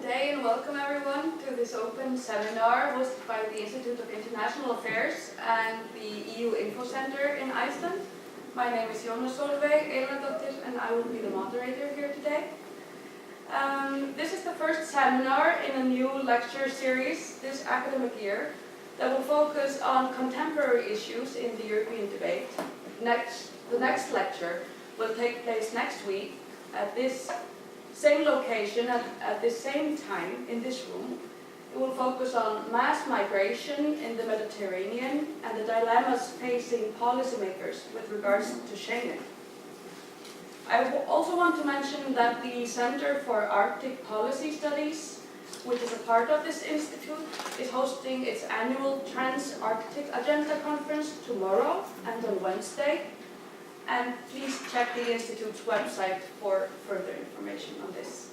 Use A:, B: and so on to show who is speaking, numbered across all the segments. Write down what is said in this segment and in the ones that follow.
A: day and welcome everyone to this open seminar hosted by the Institute of International Affairs and the EU Info Center in Iceland. My name is Jónas Solveig Eilardóttir and I will be the moderator here today. This is the first seminar in a new lecture series this academic year that will focus on contemporary issues in the European debate. The next lecture will take place next week at this same location at the same time in this room. It will focus on mass migration in the Mediterranean and the dilemmas facing policymakers with regards to Schengen. I also want to mention that the Center for Arctic Policy Studies, which is a part of this institute, is hosting its annual Trans-Arctic Agenda Conference tomorrow and on Wednesday. And please check the Institute's website for further information on this.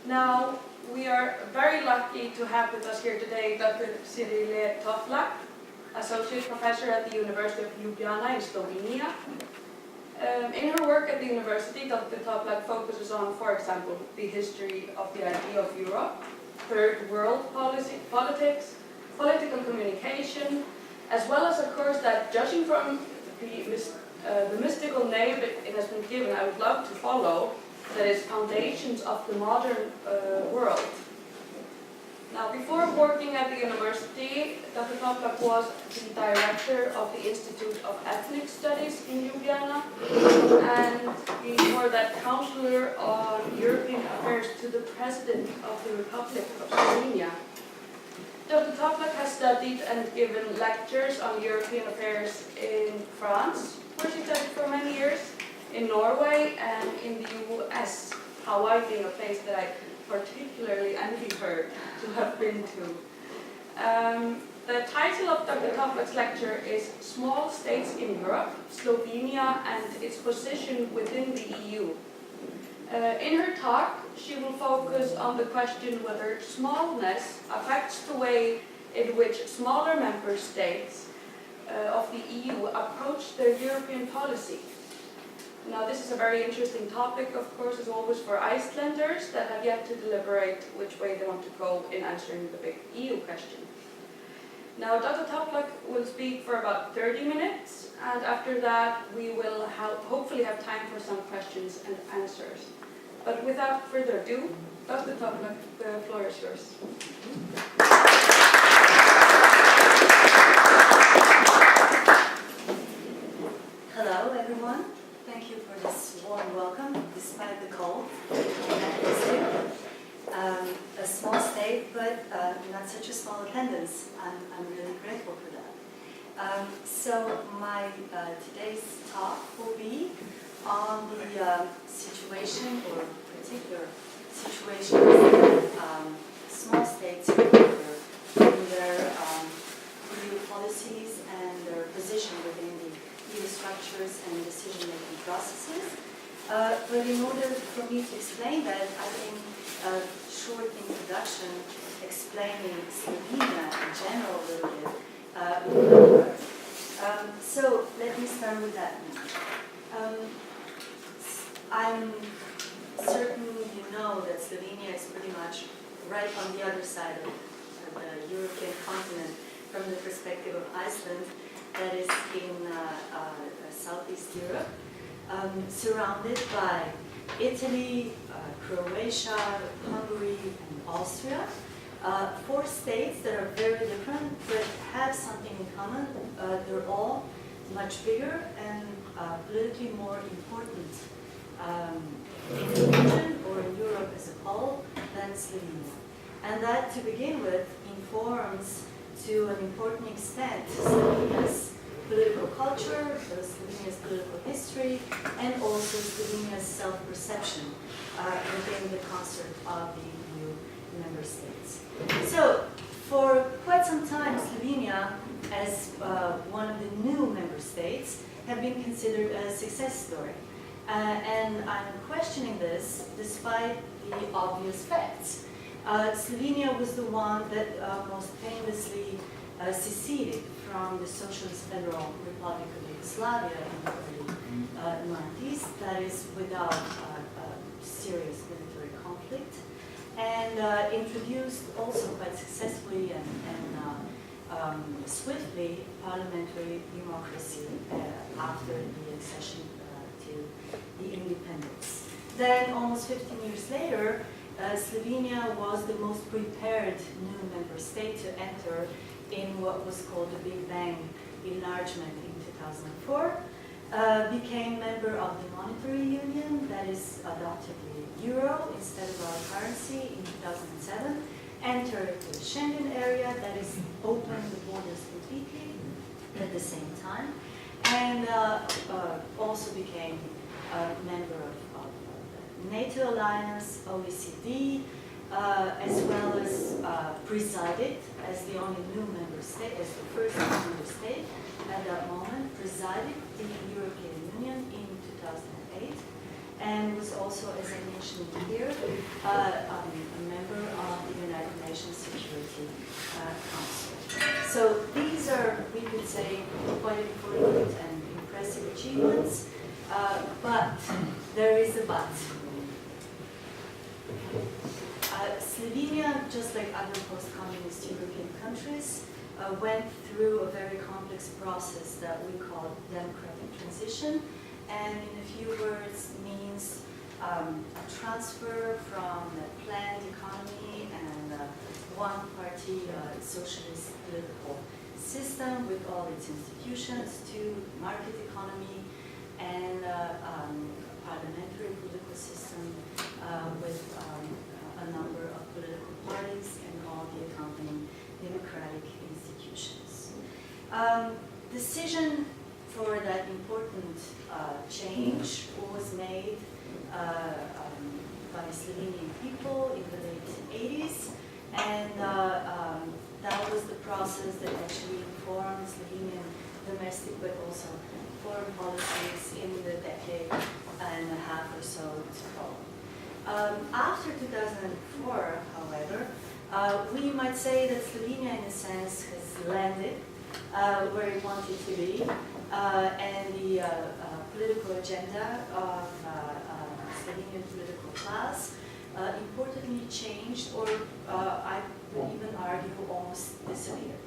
A: Now, we are very lucky to have with us here today Dr. Cirila Toplak, Associate Professor at the University of Ljubljana in Slovenia. In her work at the university, Dr. Toplak focuses on, for example, the history of the idea of Europe, third world politics, political communication, as well as a course that, judging from the mystical name it has been given, I would love to follow, that is Foundations of the Modern World. Now, before working at the university, Dr. Toplak was the director of the Institute of Ethnic Studies in Ljubljana, and before that, counselor on European affairs to the President of the Republic of Slovenia. Dr. Toplak has studied and given lectures on European affairs in France, where she studied for many years, in Norway, and in the US, Hawaii being a place that I particularly envy her to have been to. The title of Dr. Toplak's lecture is Small States in Europe, Slovenia and its Position within the EU. In her talk, she will focus on the question whether smallness affects the way in which smaller member states of the EU approach their European policy. Now, this is a very interesting topic, of course, as always, for Icelanders that have yet to deliberate which way they want to go in answering the big EU question. Now, Dr. Toplak will speak for about 30 minutes, and after that, we will hopefully have time for some questions and answers. But without further ado, Dr. Toplak, the floor is yours.
B: Hello, everyone. Thank you for this warm welcome, despite the cold and atmosphere. A small state, but not such a small attendance. I'm really grateful for that. So my today's talk will be on the situation, or particular situations that small states encounter in their EU policies and their position within the EU structures and decision-making processes. But in order for me to explain that, I think a short introduction explaining Slovenia in general a little bit will work. So let me start with that. I'm certain you know that Slovenia is pretty much right on the other side of the European continent from the perspective of Iceland, that is in Southeast Europe, surrounded by Italy, Croatia, Hungary, and Austria. Four states that are very different but have something in common. They're all much bigger and politically more important in the region or in Europe as a whole than Slovenia. And that, to begin with, informs to an important extent Slovenia's political culture, Slovenia's political history, and also Slovenia's self-perception within the concert of the EU member states. So, for quite some time, Slovenia, as one of the new member states, have been considered a success story. And I'm questioning this despite the obvious facts. Slovenia was the one that most famously seceded from the Socialist Federal Republic of Yugoslavia in the early 90s, that is without serious military conflict. and introduced also quite successfully and swiftly parliamentary democracy after the accession to the independence. Then, almost 15 years later, Slovenia was the most prepared new member state to enter in what was called the Big Bang enlargement in 2004, became member of the monetary union, that is, adopted the euro instead of our currency in 2007, entered the Schengen area, that is, opened the borders completely at the same time, and also became a member of the NATO alliance, OECD, as well as presided as the only new member state, as the first new member state at that moment, presided the European Union in 2008, and was also, as I mentioned here, a member of the United Nations Security Council. So these are, we could say, quite important and impressive achievements, but there is a but. Slovenia, just like other post-communist European countries, went through a very complex process that we call democratic transition, and in a few words means a transfer from a planned economy and one-party socialist political system with all its institutions to market economy and parliamentary political system with a number of political parties and all the accompanying democratic institutions. Decision for that important change was made by Slovenian people in the late 80s, and that was the process that actually informed Slovenian domestic but also foreign policies in the decade and a half or so to follow. After 2004, however, we might say that Slovenia, in a sense, has landed where it wanted to be, and the political agenda of Slovenian political class importantly changed, or I would even argue almost disappeared.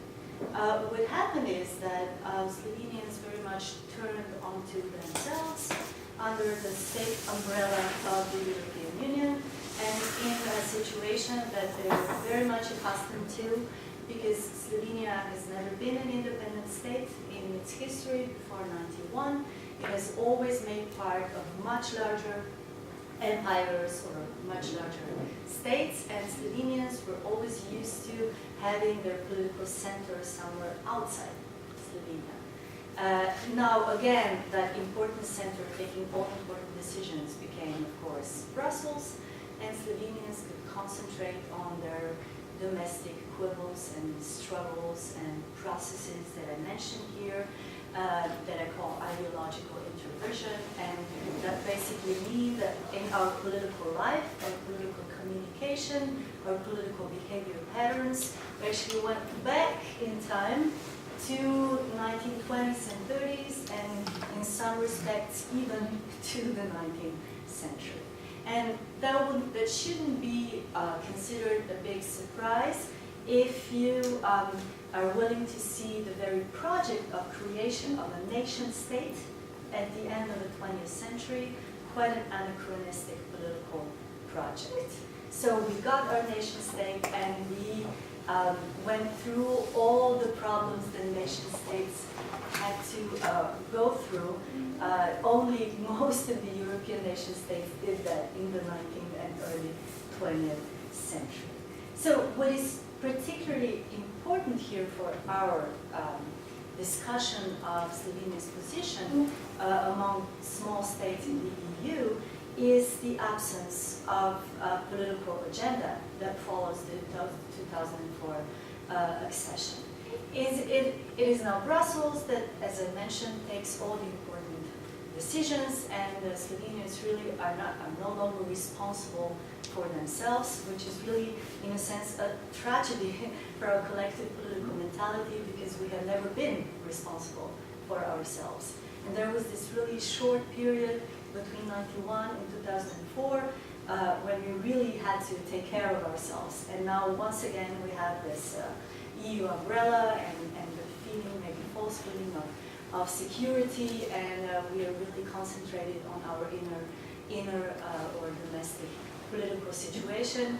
B: What happened is that Slovenians very much turned onto themselves under the state umbrella of the European Union, and in a situation that they were very much accustomed to, because Slovenia has never been an independent state in its history before 91. It has always made part of much larger empires or much larger states, and Slovenians were always used to having their political center somewhere outside Slovenia. Now, again, that important center taking all important decisions became, of course, Brussels, and Slovenians could concentrate on their domestic quibbles and struggles and processes that I mentioned here, that I call ideological introversion, and that basically mean that in our political life, our political communication, our political behavior patterns, we actually went back in time to 1920s and 30s, and in some respects even to the 19th century. And that shouldn't be considered a big surprise if you are willing to see the very project of creation of a nation state at the end of the 20th century, quite an anachronistic political project. So we got our nation state, and we went through all the problems that nation states had to go through. Only most of the European nation states did that in the 19th and early 20th century. So what is particularly important here for our discussion of Slovenia's position among small states in the EU is the absence of a political agenda that follows the 2004 accession. It is now Brussels that, as I mentioned, takes all the important decisions, and the Slovenians really are no longer responsible for themselves, which is really, in a sense, a tragedy for our collective political mentality, because we have never been responsible for ourselves. And there was this really short period between 1991 and 2004 when we really had to take care of ourselves. And now, once again, we have this EU umbrella and the feeling, maybe false feeling of security, and we are really concentrated on our inner or domestic political situation.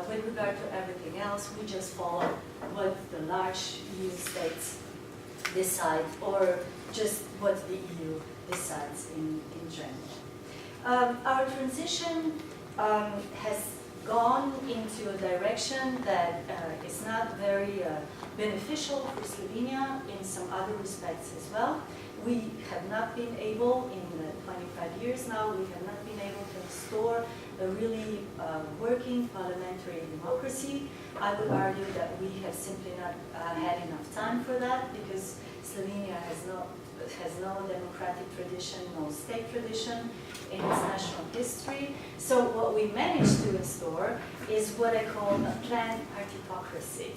B: With regard to everything else, we just follow what the large EU states decide, or just what the EU decides in general. Our transition has gone into a direction that is not very beneficial for Slovenia in some other respects as well. We have not been able, in the 25 years now, we have not been able to restore a really working parliamentary democracy. I would argue that we have simply not had enough time for that, because Slovenia has no democratic tradition, no state tradition in its national history. So what we managed to restore is what I call a planned partitocracy.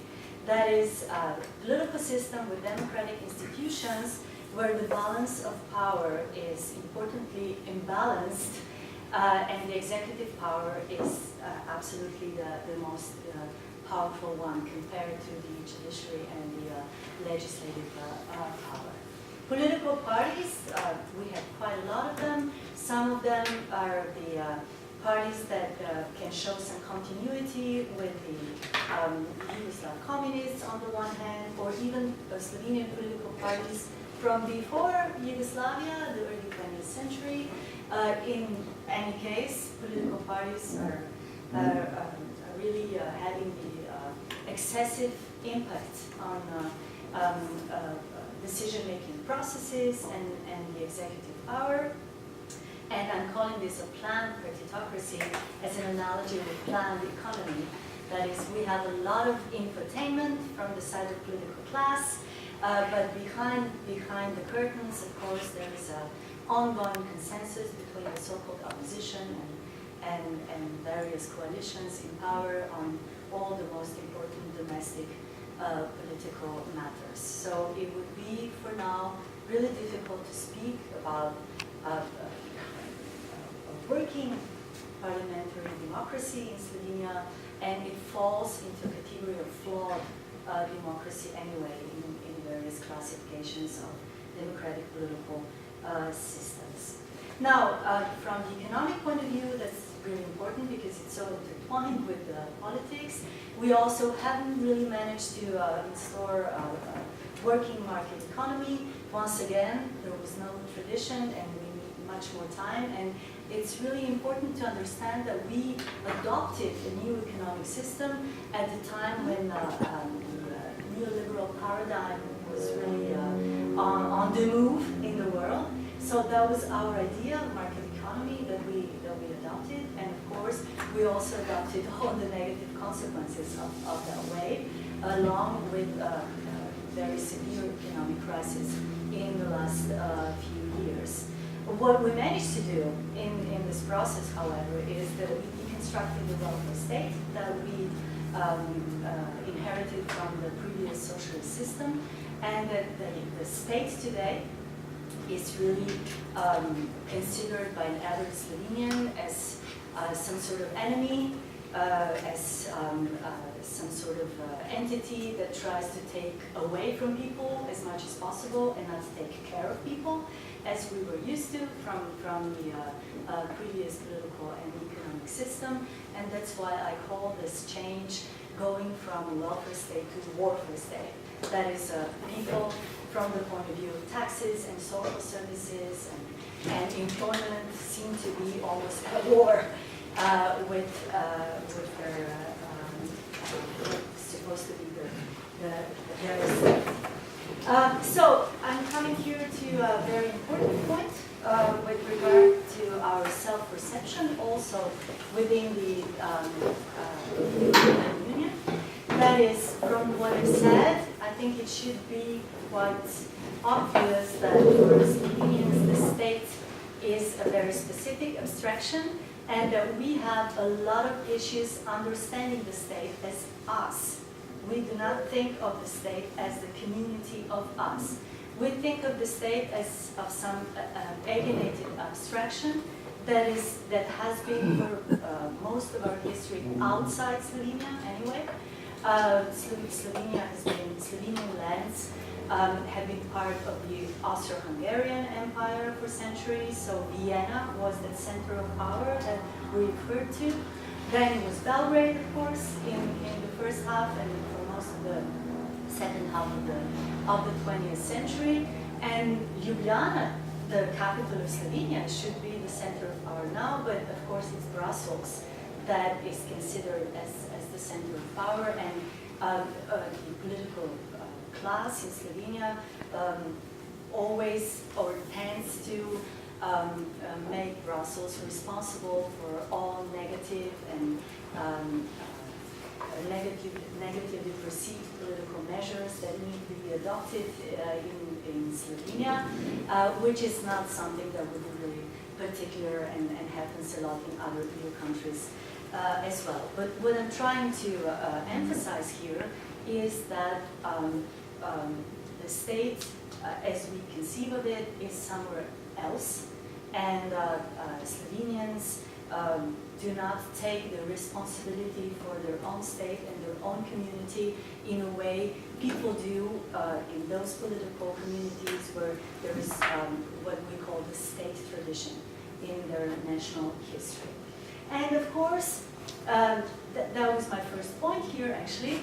B: That is a political system with democratic institutions where the balance of power is importantly imbalanced, and the executive power is absolutely the most powerful one compared to the judiciary and the legislative power. Political parties, we have quite a lot of them. Some of them are the parties that can show some continuity with the Yugoslav communists on the one hand, or even Slovenian political parties from before Yugoslavia, the early 20th century. In any case, political parties are really having the excessive impact on decision-making processes and the executive power. And I'm calling this a planned partitocracy as an analogy with planned economy. That is, we have a lot of infotainment from the side of political class, but behind the curtains, of course, there is an ongoing consensus between the so-called opposition and various coalitions in power on all the most important domestic political matters. So it would be, for now, really difficult to speak about a working parliamentary democracy in Slovenia, and it falls into a category of flawed democracy anyway in various classifications of democratic political systems. Now, from the economic point of view, that's really important because it's so intertwined with politics. We also haven't really managed to restore a working market economy. Once again, there was no tradition and we need much more time. And it's really important to understand that we adopted a new economic system at the time when the neoliberal paradigm was really on the move in the world. So that was our idea of market economy that we adopted, and of course we also adopted all the negative consequences of that way, along with very severe economic crisis in the last few years. What we managed to do in this process, however, is that we deconstructed the welfare state that we inherited from the previous socialist system, and that the state today is really considered by an average Slovenian as some sort of enemy, as some sort of entity that tries to take away from people as much as possible and not to take care of people, as we were used to from the previous political and economic system. And that's why I call this change going from a welfare state to a warfare state. That is, people from the point of view of taxes and social services and employment seem to be almost at war with their supposed to be the so I'm coming here to a very important point with regard to our self-perception, also within the European Union. That is, from what I've said, I think it should be quite obvious that for Slovenians the state is a very specific abstraction, and that we have a lot of issues understanding the state as us. We do not think of the state as the community of us. We think of the state as of some alienated abstraction that has been for most of our history outside Slovenia anyway. Slovenia has been, Slovenian lands have been part of the Austro-Hungarian Empire for centuries, so Vienna was the center of power that we referred to. Then it was Belgrade, of course, in the first half and for most of the second half of the 20th century. And Ljubljana, the capital of Slovenia, should be the center of power now, but of course it's Brussels that is considered as the center of power, and the political class in Slovenia always or tends to make Brussels responsible for all negative and negatively perceived political measures that need to be adopted in Slovenia, which is not something that would be really particular and happens a lot in other EU countries as well. But what I'm trying to emphasize here is that the state, as we conceive of it, is somewhere else, and Slovenians do not take the responsibility for their own state and their own community in a way people do in those political communities where there is what we call the state tradition in their national history. And of course, that was my first point here actually.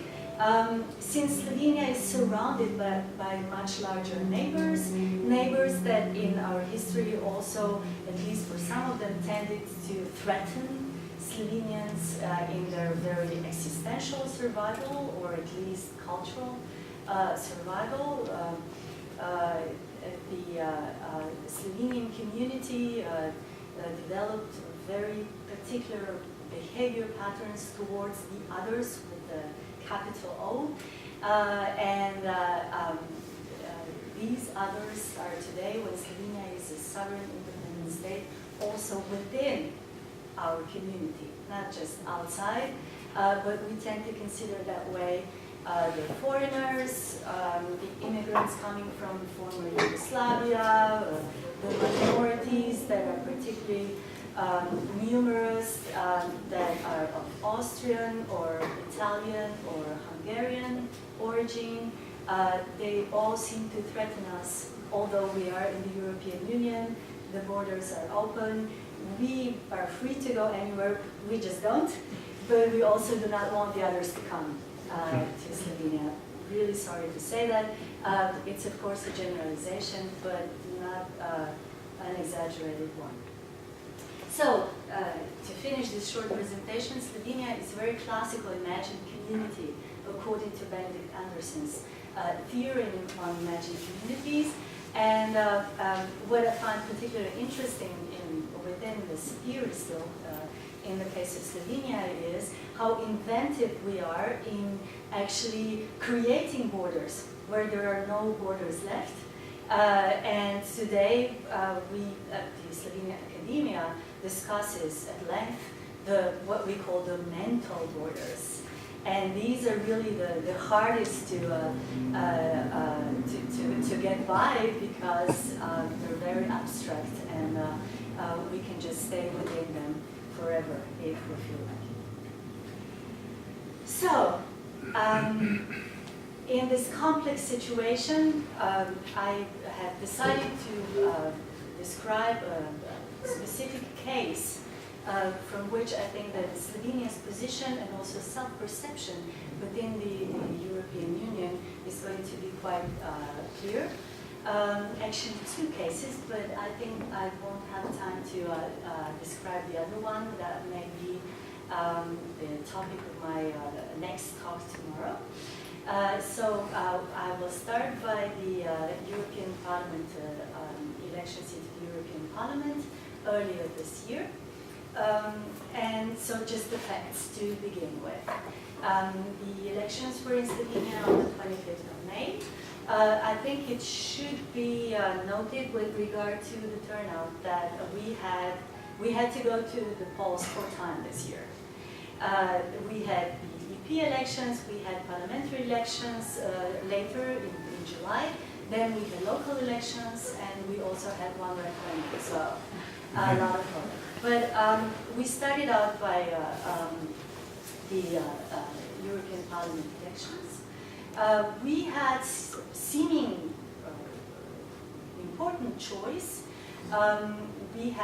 B: Since Slovenia is surrounded by much larger neighbors that in our history also, at least for some of them, tended to threaten Slovenians in their very existential survival, or at least cultural survival. The Slovenian community developed very particular behavior patterns towards the others with the capital O, and these others are today, when Slovenia is a sovereign independent state, also within our community, not just outside, but we tend to consider that way the foreigners, the immigrants coming from former Yugoslavia, the minorities that are particularly numerous, that are of Austrian or Italian or Hungarian origin. They all seem to threaten us, although we are in the European Union, the borders are open, we are free to go anywhere, we just don't, but we also do not want the others to come to Slovenia. Really sorry to say that. It's of course a generalization, but not an exaggerated one. So, to finish this short presentation, Slovenia is a very classical imagined community, according to Benedict Anderson's theory on imagined communities. And what I find particularly interesting within this theory still, in the case of Slovenia, is how inventive we are in actually creating borders where there are no borders left. And today, we at the Slovenian Academia discusses at length what we call the mental borders. And these are really the hardest to get by, because they're very abstract, and we can just stay within them forever if we feel like it. So, in this complex situation, I have decided to describe a specific case from which I think that Slovenia's position and also self-perception within the European Union is going to be quite clear. Actually, two cases, but I think I won't have time to describe the other one. That may be the topic of my next talk tomorrow. So I will start by the European Parliament elections into the European Parliament earlier this year. And so just the facts to begin with. The elections were in Slovenia on the 25th of May. I think it should be noted with regard to the turnout that we had to go to the polls 4 times this year. We had the EP elections, we had parliamentary elections later in July, then we had local elections, and we also had one referendum, so a lot of voting. But we started out by the European Parliament elections. We had seeming important choice. We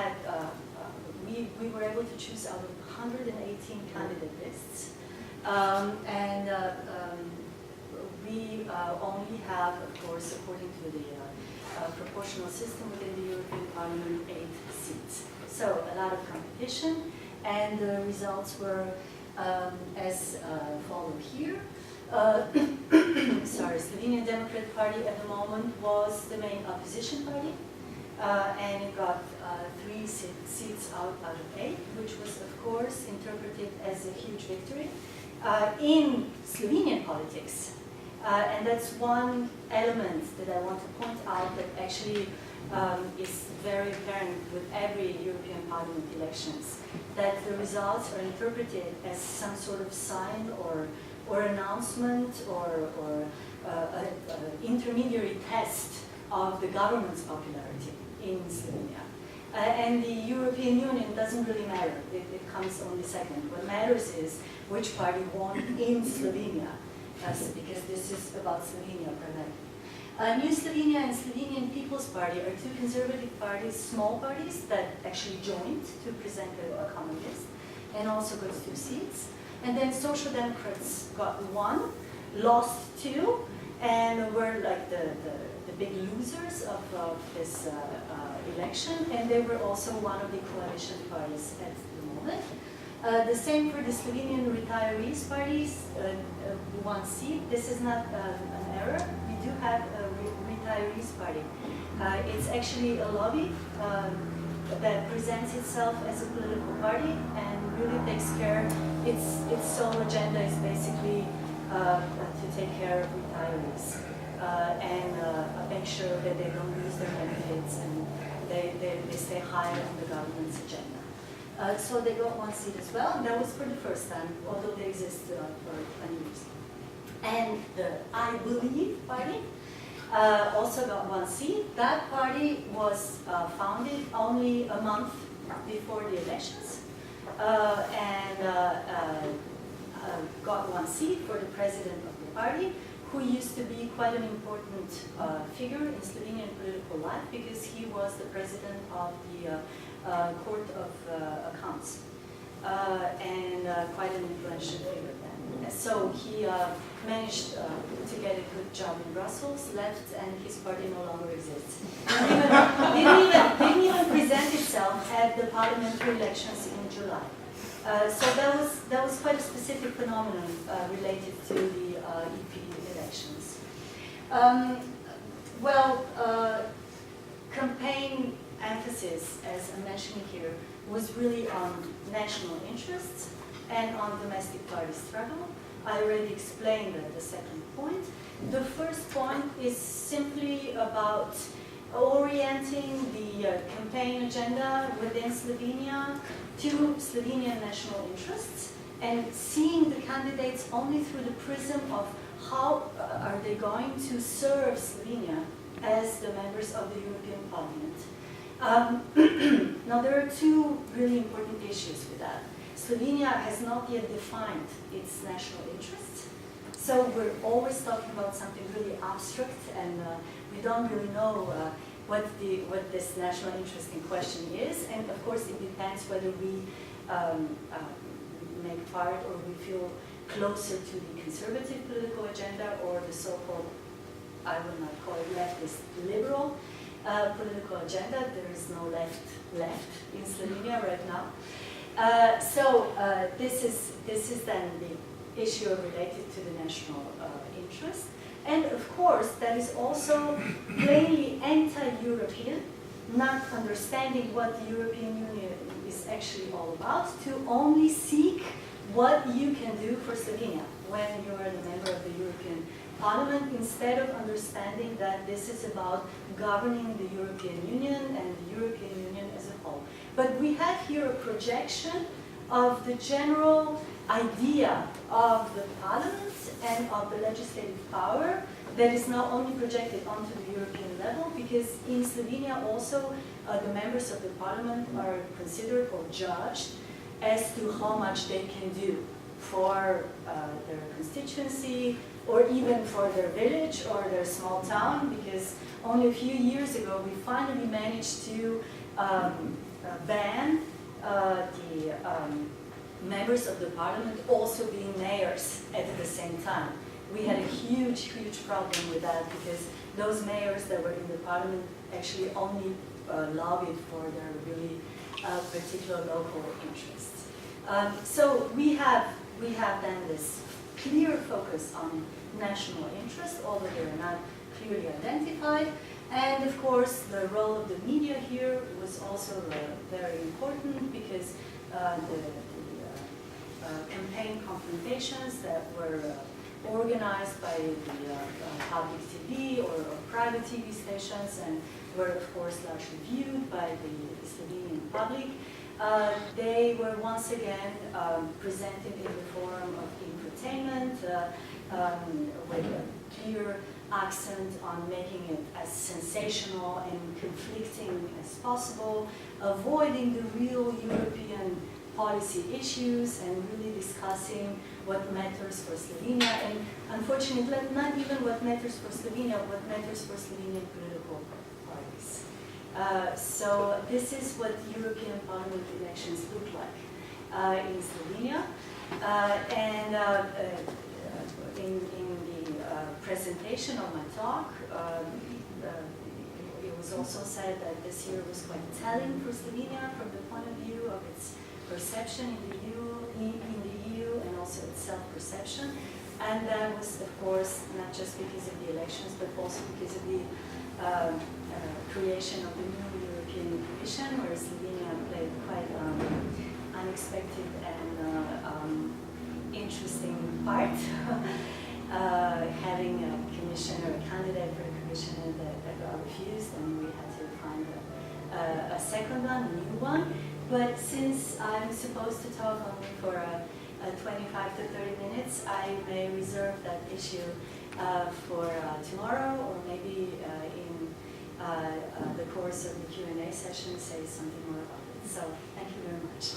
B: were able to choose out of 118 candidate lists, and we only have, of course, according to the proportional system within the European Parliament, 8 seats. So a lot of competition, and the results were as followed here. Slovenian Democrat Party at the moment was the main opposition party, and it got 3 seats out of 8, which was, of course, interpreted as a huge victory in Slovenian politics. And that's one element that I want to point out that actually is very apparent with every European Parliament elections, that the results are interpreted as some sort of sign or announcement or intermediary test of the government's popularity in Slovenia. And the European Union doesn't really matter. It comes only second. What matters is which party won in Slovenia, because this is about Slovenia primarily. New Slovenia and Slovenian People's Party are 2 conservative parties, small parties, that actually joined to present a common list, and also got 2 seats. And then Social Democrats got 1, lost 2, and were like the big losers of this election, and they were also one of the coalition parties at the moment. The same for the Slovenian Retirees Parties, 1 seat. This is not an error. We do have a Retirees Party. It's actually a lobby that presents itself as a political party and really takes care. Its sole agenda is basically to take care of retirees and make sure that they don't lose their benefits and they stay high on the government's agenda. So they got 1 seat as well, and that was for the first time, although they exist for 20 years. And the I Believe Party also got 1 seat. That party was founded only a month before the elections, and got 1 seat for the president of the party, who used to be quite an important figure in Slovenian political life because he was the president of the Court of Accounts and quite an influential figure then. So he managed to get a good job in Brussels, left, and his party no longer exists. Didn't even present itself at the parliamentary elections in July. So that was quite a specific phenomenon related to the EP elections. Campaign emphasis, as I'm mentioning here, was really on national interests and on domestic party struggle. I already explained the second point. The first point is simply about orienting the campaign agenda within Slovenia to Slovenian national interests and seeing the candidates only through the prism of how are they going to serve Slovenia as the members of the European Parliament. Now, there are 2 really important issues with that. Slovenia has not yet defined its national interests, so we're always talking about something really abstract, and we don't really know what this national interest in question is. And of course, it depends whether we make part or we feel closer to the conservative political agenda or the so-called, I would not call it leftist, liberal political agenda. There is no left in Slovenia right now. This is then the issue related to the national interest. And of course, that is also plainly anti-European, not understanding what the European Union is actually all about, to only seek what you can do for Slovenia when you are a member of the European Parliament, instead of understanding that this is about governing the European Union and the European Union as a whole. But we have here a projection of the general idea of the Parliament and of the legislative power that is now only projected onto the European level, because in Slovenia also the members of the parliament are considered or judged as to how much they can do for their constituency, or even for their village or their small town, because only a few years ago we finally managed to ban the members of the parliament also being mayors at the same time. We had a huge, huge problem with that, because those mayors that were in the parliament actually only lobbied for their really particular local interests. So we have then this clear focus on national interest, although they are not clearly identified. And of course, the role of the media here was also very important, because the campaign confrontations that were organized by the public TV or private TV stations, and were of course largely viewed by the Slovenian public, they were once again presented in the form of infotainment, with a clear accent on making it as sensational and conflicting as possible, avoiding the real European policy issues and really discussing what matters for Slovenia, and unfortunately not even what matters for Slovenia, what matters for Slovenian political parties. So this is what European Parliament elections look like in Slovenia. And in the presentation of my talk, it was also said that this year was quite telling for Slovenia from the point of view of its perception in the EU and also its self-perception. And that was, of course, not just because of the elections, but also because of the creation of the new European Commission, where Slovenia played quite unexpected and interesting part, having a commissioner, a candidate for the commissioner that got refused, and we had to find a second one, a new one. But since I'm supposed to talk only for 25 to 30 minutes, I may reserve that issue for tomorrow, or maybe in the course of the Q&A session say something more about it. So thank you very much.